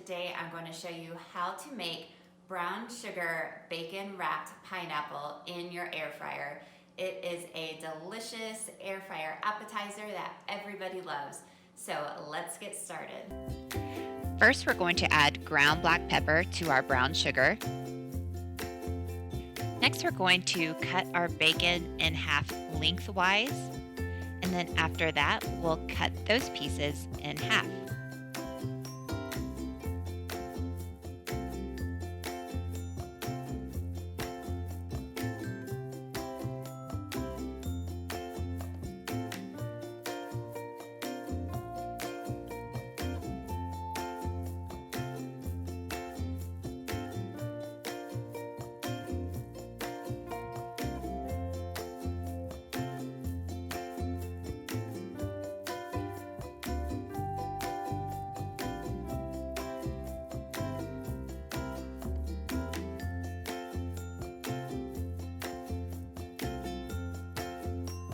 today I'm going to show you how to make brown sugar bacon wrapped pineapple in your air fryer. It is a delicious air fryer appetizer that everybody loves. So let's get started. First, we're going to add ground black pepper to our brown sugar. Next, we're going to cut our bacon in half lengthwise. And then after that, we'll cut those pieces in half.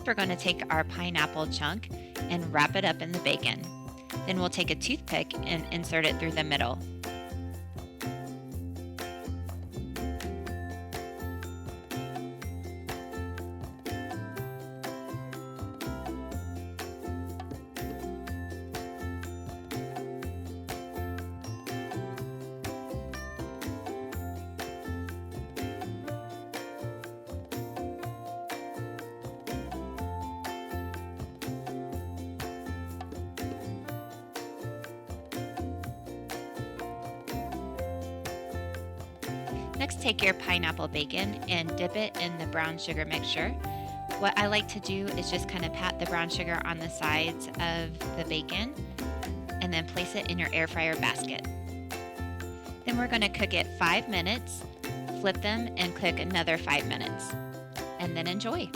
We're going to take our pineapple chunk and wrap it up in the bacon. Then we'll take a toothpick and insert it through the middle. Next, take your pineapple bacon and dip it in the brown sugar mixture. What I like to do is just kind of pat the brown sugar on the sides of the bacon and then place it in your air fryer basket. Then we're going to cook it 5 minutes, flip them and cook another 5 minutes, and then enjoy.